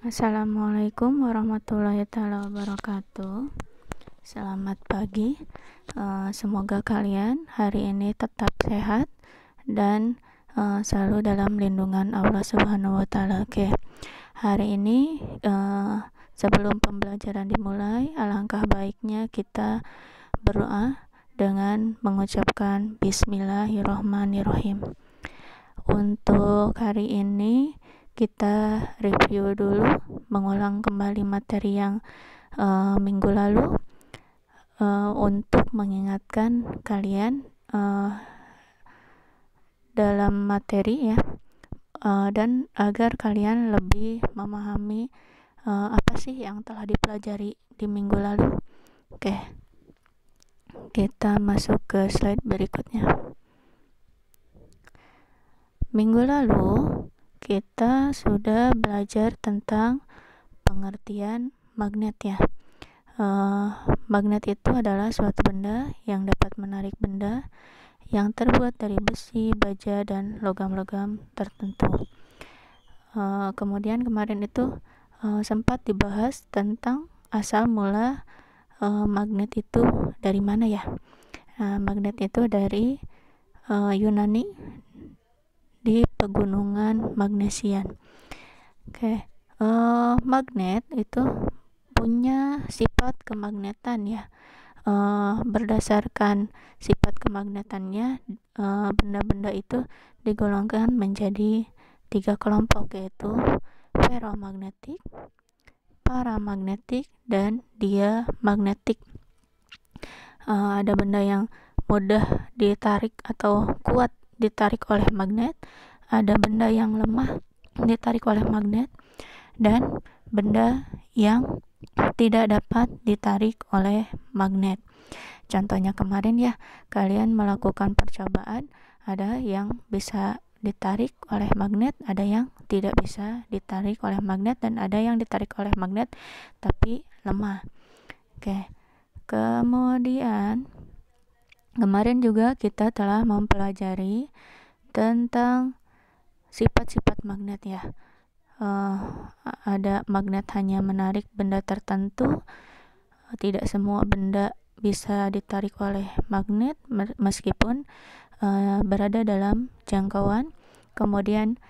Assalamualaikum warahmatullahi wabarakatuh. Selamat pagi. Semoga kalian hari ini tetap sehat dan selalu dalam lindungan Allah Subhanahu wa Ta'ala. Oke. Hari ini sebelum pembelajaran dimulai, alangkah baiknya kita berdoa dengan mengucapkan Bismillahirrahmanirrahim. Untuk hari ini kita review dulu, mengulang kembali materi yang minggu lalu untuk mengingatkan kalian dalam materi ya, dan agar kalian lebih memahami apa sih yang telah dipelajari di minggu lalu. Oke, kita masuk ke slide berikutnya. Minggu lalu kita sudah belajar tentang pengertian magnet ya. Magnet itu adalah suatu benda yang dapat menarik benda yang terbuat dari besi, baja, dan logam-logam tertentu. Kemudian kemarin itu sempat dibahas tentang asal mula magnet itu dari mana ya. Magnet itu dari Yunani, di pegunungan Magnesian. Oke, magnet itu punya sifat kemagnetan ya. Berdasarkan sifat kemagnetannya, benda-benda itu digolongkan menjadi 3 kelompok, yaitu ferromagnetik, paramagnetik, dan diamagnetik. Ada benda yang mudah ditarik atau kuat ditarik oleh magnet, ada benda yang lemah ditarik oleh magnet, dan benda yang tidak dapat ditarik oleh magnet. Contohnya kemarin ya, kalian melakukan percobaan, ada yang bisa ditarik oleh magnet, ada yang tidak bisa ditarik oleh magnet, dan ada yang ditarik oleh magnet tapi lemah. Oke. Kemudian kemarin juga kita telah mempelajari tentang sifat-sifat magnet ya. Ada magnet hanya menarik benda tertentu, tidak semua benda bisa ditarik oleh magnet meskipun berada dalam jangkauan. Kemudian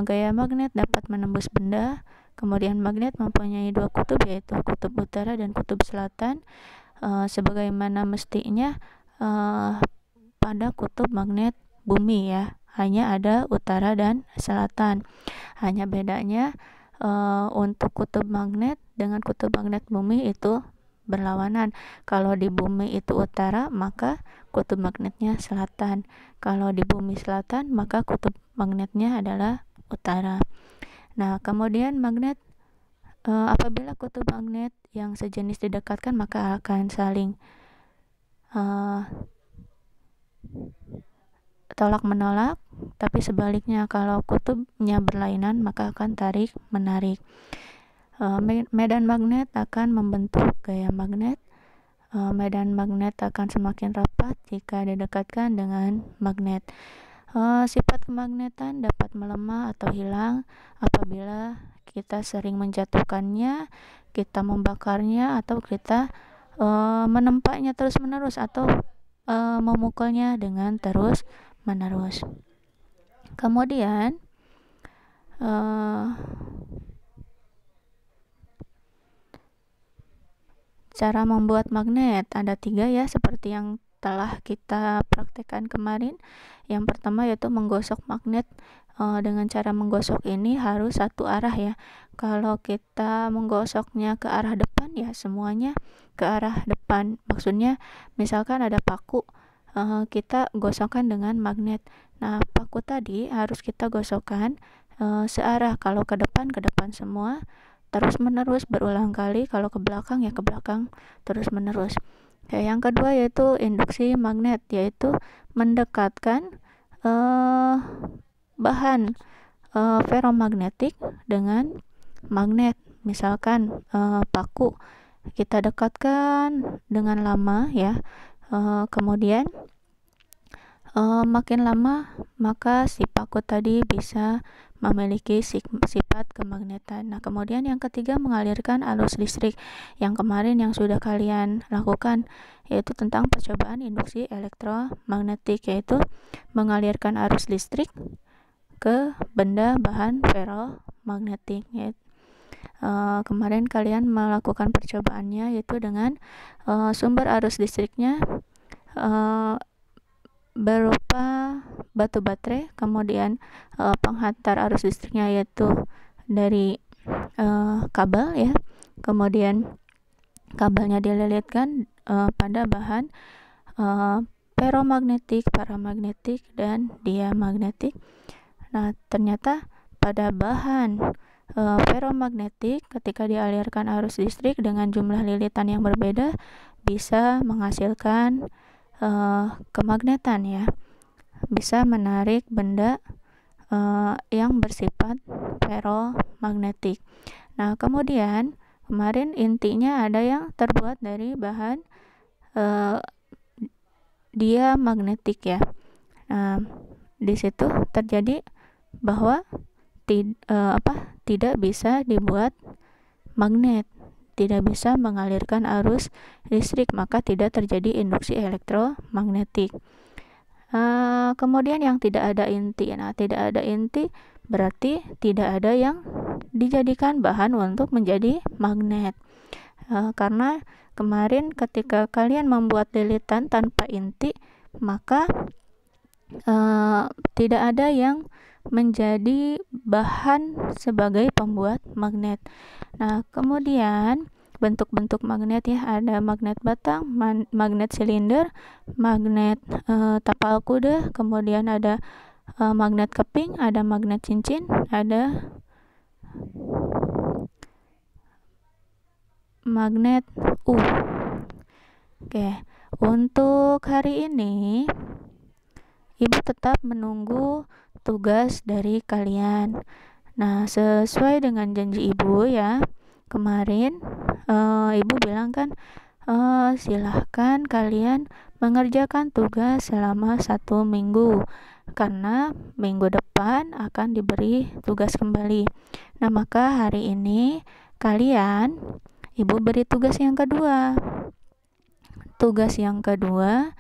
gaya magnet dapat menembus benda. Kemudian magnet mempunyai 2 kutub, yaitu kutub utara dan kutub selatan, sebagaimana mestinya pada kutub magnet bumi ya, hanya ada utara dan selatan. Hanya bedanya untuk kutub magnet dengan kutub magnet bumi itu berlawanan. Kalau di bumi itu utara, maka kutub magnetnya selatan. Kalau di bumi selatan, maka kutub magnetnya adalah utara. Nah, kemudian magnet, apabila kutub magnet yang sejenis didekatkan, maka akan saling tolak menolak, tapi sebaliknya kalau kutubnya berlainan maka akan tarik menarik. Medan magnet akan membentuk gaya magnet. Medan magnet akan semakin rapat jika didekatkan dengan magnet. Sifat kemagnetan dapat melemah atau hilang apabila kita sering menjatuhkannya, kita membakarnya, atau kita menempaknya terus-menerus, atau memukulnya dengan terus-menerus. Kemudian cara membuat magnet ada 3 ya, seperti yang telah kita praktekkan kemarin. Yang pertama yaitu menggosok magnet. Dengan cara menggosok ini harus satu arah ya. Kalau kita menggosoknya ke arah depan ya semuanya ke arah depan. Maksudnya misalkan ada paku, kita gosokkan dengan magnet. Nah, paku tadi harus kita gosokkan searah. Kalau ke depan semua, terus menerus berulang kali. Kalau ke belakang ya ke belakang terus menerus. Yang kedua yaitu induksi magnet, yaitu mendekatkan bahan ferromagnetik dengan magnet. Misalkan paku kita dekatkan dengan lama ya, kemudian makin lama maka si paku tadi bisa memiliki sifat kemagnetan. Nah, kemudian yang ketiga, mengalirkan arus listrik. Yang kemarin yang sudah kalian lakukan yaitu tentang percobaan induksi elektromagnetik, yaitu mengalirkan arus listrik ke benda bahan ferromagnetik. Kemarin kalian melakukan percobaannya yaitu dengan sumber arus listriknya berupa batu baterai, kemudian penghantar arus listriknya yaitu dari kabel ya, kemudian kabelnya dililitkan pada bahan ferromagnetik, paramagnetik, dan diamagnetik. Nah, ternyata pada bahan ferromagnetik ketika dialirkan arus listrik dengan jumlah lilitan yang berbeda bisa menghasilkan kemagnetan ya, bisa menarik benda yang bersifat ferromagnetik. Nah, kemudian kemarin intinya ada yang terbuat dari bahan diamagnetik ya. Nah, di situ terjadi bahwa tidak bisa dibuat magnet, tidak bisa mengalirkan arus listrik, maka tidak terjadi induksi elektromagnetik. Kemudian yang tidak ada inti. Nah, tidak ada inti berarti tidak ada yang dijadikan bahan untuk menjadi magnet. Karena kemarin ketika kalian membuat lilitan tanpa inti, maka tidak ada yang menjadi bahan sebagai pembuat magnet. Nah, kemudian bentuk-bentuk magnet ya, ada magnet batang, magnet silinder, magnet tapal kuda, kemudian ada magnet keping, ada magnet cincin, ada magnet U. Oke, untuk hari ini Ibu tetap menunggu tugas dari kalian. Nah, sesuai dengan janji Ibu ya, kemarin Ibu bilang kan silahkan kalian mengerjakan tugas selama 1 minggu, karena minggu depan akan diberi tugas kembali. Nah, maka hari ini kalian Ibu beri tugas yang kedua. Tugas yang kedua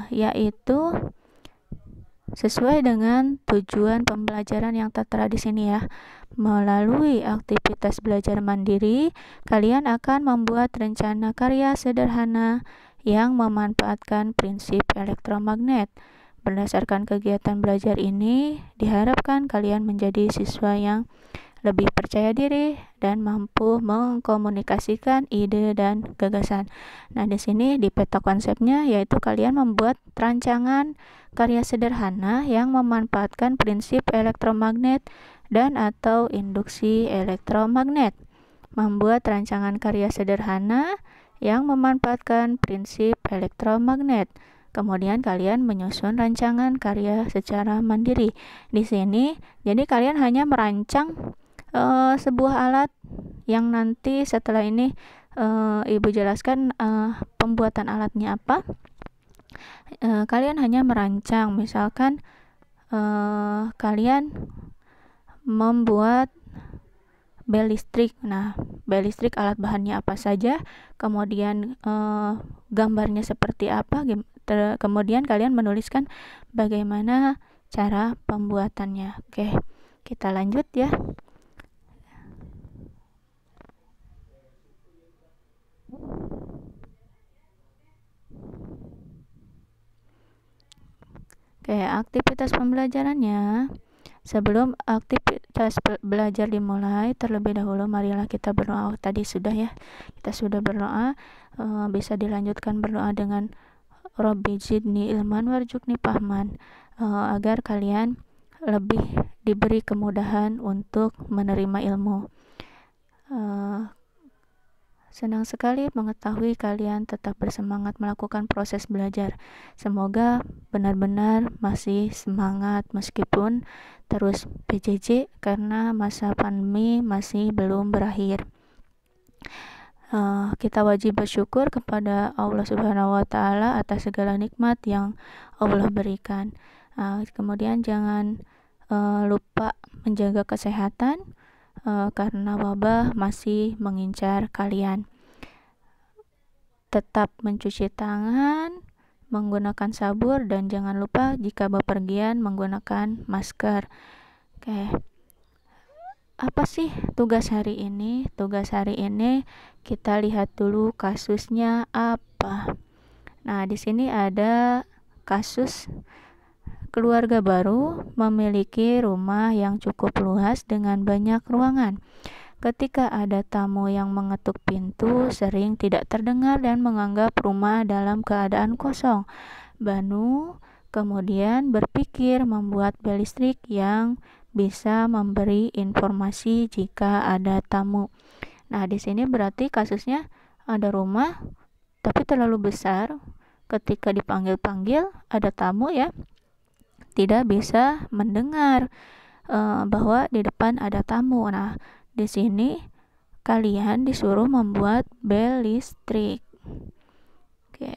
yaitu sesuai dengan tujuan pembelajaran yang tertera di sini ya. Melalui aktivitas belajar mandiri, kalian akan membuat rencana karya sederhana yang memanfaatkan prinsip elektromagnet. Berdasarkan kegiatan belajar ini, diharapkan kalian menjadi siswa yang lebih percaya diri dan mampu mengkomunikasikan ide dan gagasan. Nah, di sini di peta konsepnya yaitu kalian membuat rancangan karya sederhana yang memanfaatkan prinsip elektromagnet dan atau induksi elektromagnet. Membuat rancangan karya sederhana yang memanfaatkan prinsip elektromagnet. Kemudian kalian menyusun rancangan karya secara mandiri. Di sini, jadi kalian hanya merancang sebuah alat yang nanti setelah ini Ibu jelaskan pembuatan alatnya apa. Kalian hanya merancang, misalkan kalian membuat bel listrik. Nah, bel listrik alat bahannya apa saja, kemudian gambarnya seperti apa, kemudian kalian menuliskan bagaimana cara pembuatannya. Oke, kita lanjut ya. Oke, aktivitas pembelajarannya. Sebelum aktivitas belajar dimulai, terlebih dahulu marilah kita berdoa. Tadi sudah ya, kita sudah berdoa. Bisa dilanjutkan berdoa dengan Robbi zidni ilman warzuqni fahman, agar kalian lebih diberi kemudahan untuk menerima ilmu. Senang sekali mengetahui kalian tetap bersemangat melakukan proses belajar. Semoga benar-benar masih semangat meskipun terus PJJ karena masa pandemi masih belum berakhir. kita wajib bersyukur kepada Allah Subhanahu wa Ta'ala atas segala nikmat yang Allah berikan. Kemudian jangan lupa menjaga kesehatan karena wabah masih mengincar kalian. Tetap mencuci tangan, menggunakan sabun, dan jangan lupa jika bepergian menggunakan masker. Oke. Apa sih tugas hari ini? Tugas hari ini kita lihat dulu kasusnya apa. Nah, di sini ada kasus keluarga baru memiliki rumah yang cukup luas dengan banyak ruangan. Ketika ada tamu yang mengetuk pintu, sering tidak terdengar dan menganggap rumah dalam keadaan kosong. Banu kemudian berpikir membuat bel listrik yang bisa memberi informasi jika ada tamu. Nah, di sini berarti kasusnya ada rumah tapi terlalu besar. Ketika dipanggil-panggil ada tamu ya, tidak bisa mendengar bahwa di depan ada tamu. Nah, di sini kalian disuruh membuat bel listrik. Oke.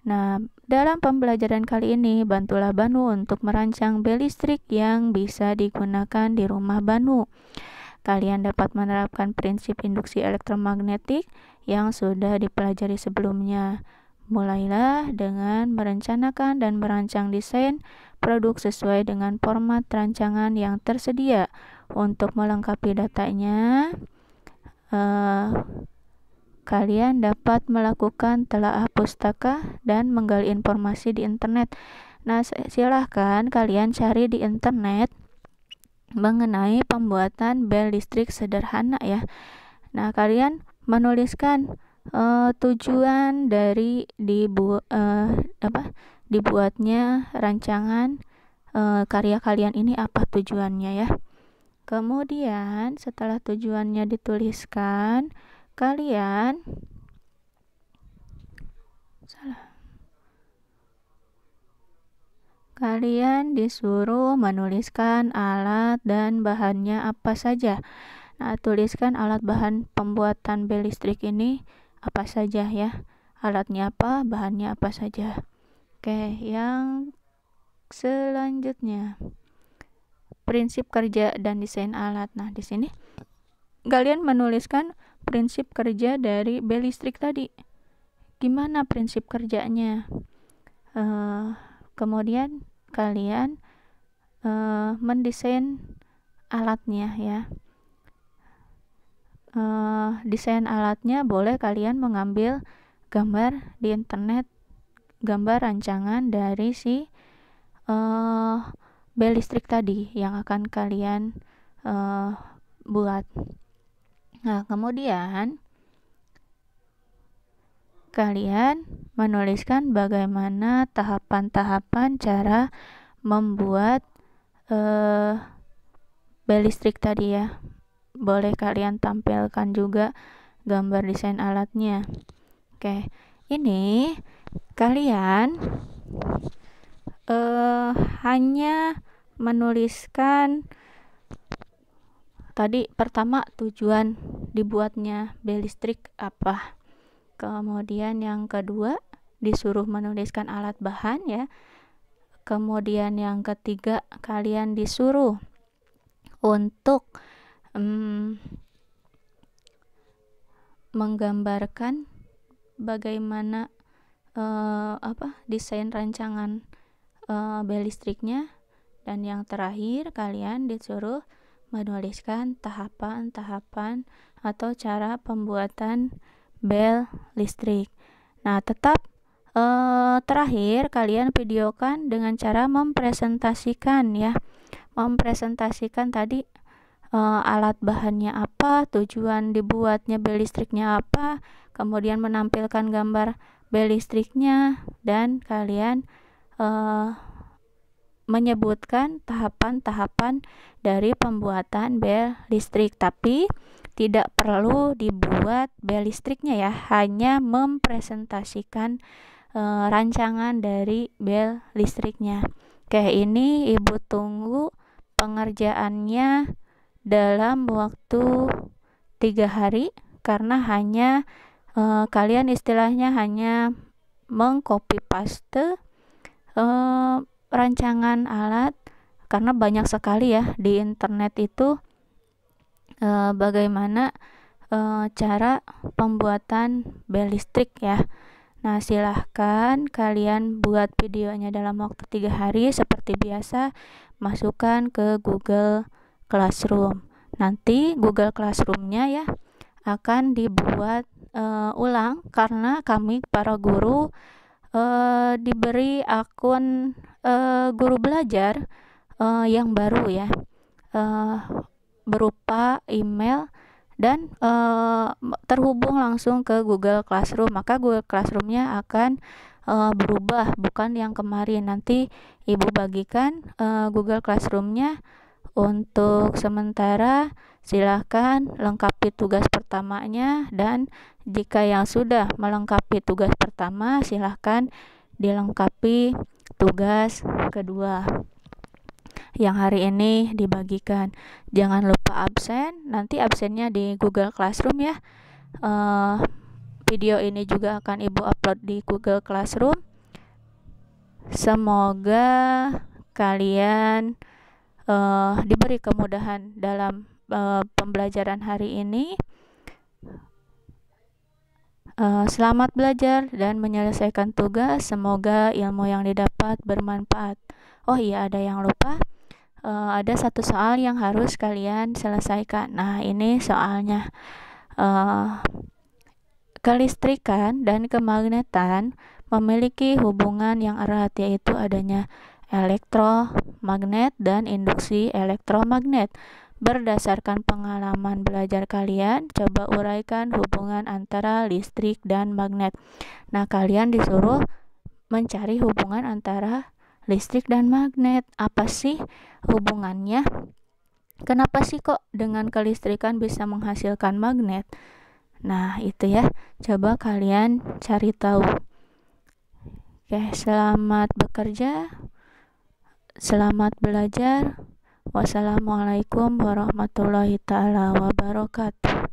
Nah, dalam pembelajaran kali ini, bantulah Banu untuk merancang bel listrik yang bisa digunakan di rumah Banu. Kalian dapat menerapkan prinsip induksi elektromagnetik yang sudah dipelajari sebelumnya. Mulailah dengan merencanakan dan merancang desain produk sesuai dengan format rancangan yang tersedia. Untuk melengkapi datanya, kalian dapat melakukan telaah pustaka dan menggali informasi di internet. Nah, silahkan kalian cari di internet mengenai pembuatan bel listrik sederhana ya. Nah, kalian menuliskan tujuan dari dibuatnya rancangan karya kalian ini, apa tujuannya ya. Kemudian setelah tujuannya dituliskan, kalian disuruh menuliskan alat dan bahannya apa saja. Nah, tuliskan alat bahan pembuatan bel listrik ini apa saja ya. Alatnya apa, bahannya apa saja. Oke, yang selanjutnya prinsip kerja dan desain alat. Nah, di sini kalian menuliskan prinsip kerja dari bel listrik tadi. Gimana prinsip kerjanya? Kemudian kalian mendesain alatnya ya. Desain alatnya boleh kalian mengambil gambar di internet, gambar rancangan dari si bel listrik tadi yang akan kalian buat. Nah, kemudian kalian menuliskan bagaimana tahapan-tahapan cara membuat bel listrik tadi ya. Boleh kalian tampilkan juga gambar desain alatnya. Oke, ini kalian hanya menuliskan tadi pertama tujuan dibuatnya bel listrik apa. Kemudian yang kedua disuruh menuliskan alat bahan ya. Kemudian yang ketiga kalian disuruh untuk menggambarkan bagaimana desain rancangan bel listriknya. Dan yang terakhir kalian disuruh menuliskan tahapan-tahapan atau cara pembuatan bel listrik. Nah, tetap terakhir kalian videokan dengan cara mempresentasikan ya. Mempresentasikan tadi alat bahannya apa, tujuan dibuatnya bel listriknya apa, kemudian menampilkan gambar bel listriknya, dan kalian menyebutkan tahapan-tahapan dari pembuatan bel listrik. Tapi tidak perlu dibuat bel listriknya ya, hanya mempresentasikan rancangan dari bel listriknya. Oke, ini Ibu tunggu pengerjaannya dalam waktu 3 hari, karena hanya kalian istilahnya hanya mengcopy paste rancangan alat, karena banyak sekali ya di internet itu bagaimana cara pembuatan bel listrik ya. Nah, silahkan kalian buat videonya dalam waktu 3 hari seperti biasa, masukkan ke Google Classroom. Nanti Google Classroom-nya ya akan dibuat ulang, karena kami para guru diberi akun guru belajar yang baru ya, berupa email dan terhubung langsung ke Google Classroom. Maka Google Classroom-nya akan berubah, bukan yang kemarin. Nanti Ibu bagikan Google Classroom-nya. Untuk sementara silahkan lengkapi tugas pertamanya, dan jika yang sudah melengkapi tugas pertama silahkan dilengkapi tugas kedua yang hari ini dibagikan. Jangan lupa absen, nanti absennya di Google Classroom ya. Video ini juga akan Ibu upload di Google Classroom. Semoga kalian diberi kemudahan dalam pembelajaran hari ini. Selamat belajar dan menyelesaikan tugas. Semoga ilmu yang didapat bermanfaat. Oh iya, ada yang lupa. Ada satu soal yang harus kalian selesaikan. Nah, ini soalnya. Kelistrikan dan kemagnetan memiliki hubungan yang erat, yaitu adanya elektromagnet dan induksi elektromagnet. Berdasarkan pengalaman belajar kalian, coba uraikan hubungan antara listrik dan magnet. Nah, kalian disuruh mencari hubungan antara listrik dan magnet. Apa sih hubungannya? Kenapa sih kok dengan kelistrikan bisa menghasilkan magnet? Nah, itu ya. Coba kalian cari tahu. Oke, selamat bekerja. Selamat belajar. Wassalamualaikum warahmatullahi taala wabarakatuh.